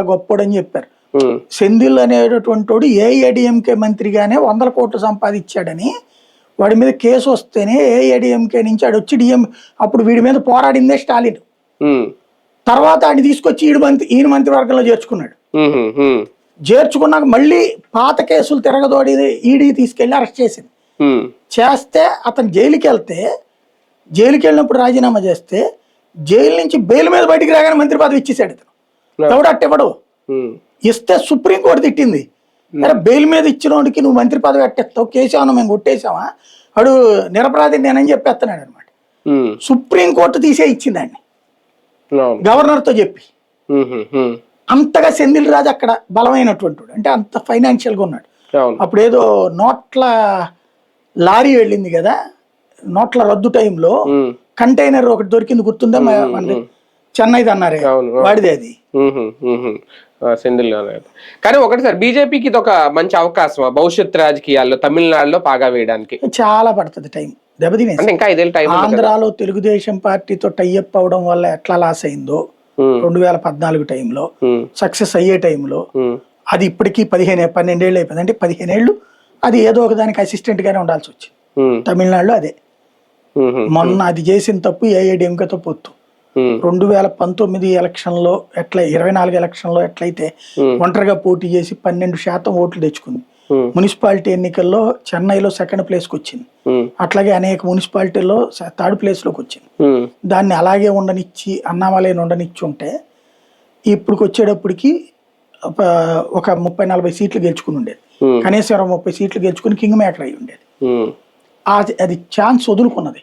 గొప్పోడని చెప్పారు. సెంధిల్ అనేటటువంటి వాడు ఏఐఏడిఎంకే మంత్రిగానే 100 కోట్లు సంపాదించాడని వాడి మీద కేసు వస్తేనే ఏఐఏడిఎంకే నుంచి ఆడు వచ్చి అప్పుడు వీడి మీద పోరాడిందే స్టాలిన్. తర్వాత ఆడిని తీసుకొచ్చి ఈయన మంత్రివర్గంలో చేర్చుకున్నాడు. చేర్చుకున్నాక మళ్ళీ పాత కేసులు తిరగదోడి ఈడీ తీసుకెళ్లి అరెస్ట్ చేసింది. చేస్తే అతను జైలుకి వెళ్ళినప్పుడు రాజీనామా చేస్తే జైలు నుంచి బెయిల్ మీద బయటికి రాగానే మంత్రి పదవి ఇచ్చేసాడు. ఇతను ఎవడు అట్టెవడు ఇస్తే సుప్రీంకోర్టు తిట్టింది, అరే బెయిల్ మీద ఇచ్చినోడికి నువ్వు మంత్రి పదవి అట్టేస్తావు, కేసు ఏమన్నా మేము కొట్టేసావా, వాడు నిరపరాధి నేనని చెప్పేస్తున్నాడు అనమాట. సుప్రీంకోర్టు తీసే ఇచ్చిందాన్ని గవర్నర్తో చెప్పి. అంతగా సెంధిల్ రాజు అక్కడ బలమైనటువంటి అంటే అంత ఫైనాన్షియల్గా ఉన్నాడు. అప్పుడు ఏదో నోట్ల లారీ వెళ్ళింది కదా, నోట్ల రద్దు టైంలో కంటైనర్ ఒకటి దొరికింది గుర్తుందా, మనది చెన్నైది అన్నారే, వాడిదే అది. సెంధిల్ కానీ ఒకటి సార్, బీజేపీకి ఇది ఒక మంచి అవకాశం భవిష్యత్ రాజకీయాల్లో తమిళనాడులో పాగా వేయడానికి. చాలా పడుతుంది టైం, దెబ్బతినేసి. ఇంకా 5 ఏళ్ళ టైం. ఆంధ్రాలో తెలుగుదేశం పార్టీతో టైఅప్ అవడం వల్ల ఎట్లా లాస్ అయిందో 2014 టైంలో, సక్సెస్ అయ్యే టైంలో అది ఇప్పటికీ 12 ఏళ్ళు అయిపోయింది. అంటే 15 ఏళ్ళు అది ఏదో ఒక దానికి అసిస్టెంట్ గానే ఉండాల్సి వచ్చింది. తమిళనాడులో అదే మొన్న అది చేసిన తప్పు ఏఐడిఎంకేతో పొత్తు. 2019 ఎలక్షన్లో 24 ఎలక్షన్లో ఎట్లయితే ఒంటరిగా పోటీ చేసి 12% ఓట్లు తెచ్చుకుంది. మున్సిపాలిటీ ఎన్నికల్లో చెన్నైలో 2nd ప్లేస్కి వచ్చింది. అట్లాగే అనేక మున్సిపాలిటీల్లో 3rd ప్లేస్లోకి వచ్చింది. దాన్ని అలాగే ఉండనిచ్చి అన్నామలైన ఉండనిచ్చి ఉంటే ఇప్పుడు వచ్చేటప్పటికి ఒక 30-40 సీట్లు గెలుచుకుని ఉండేది. కనీసం 30 సీట్లు గెలుచుకుని కింగ్ మేకర్ అయి ఉండేది. అది ఛాన్స్ వదులుకున్నది.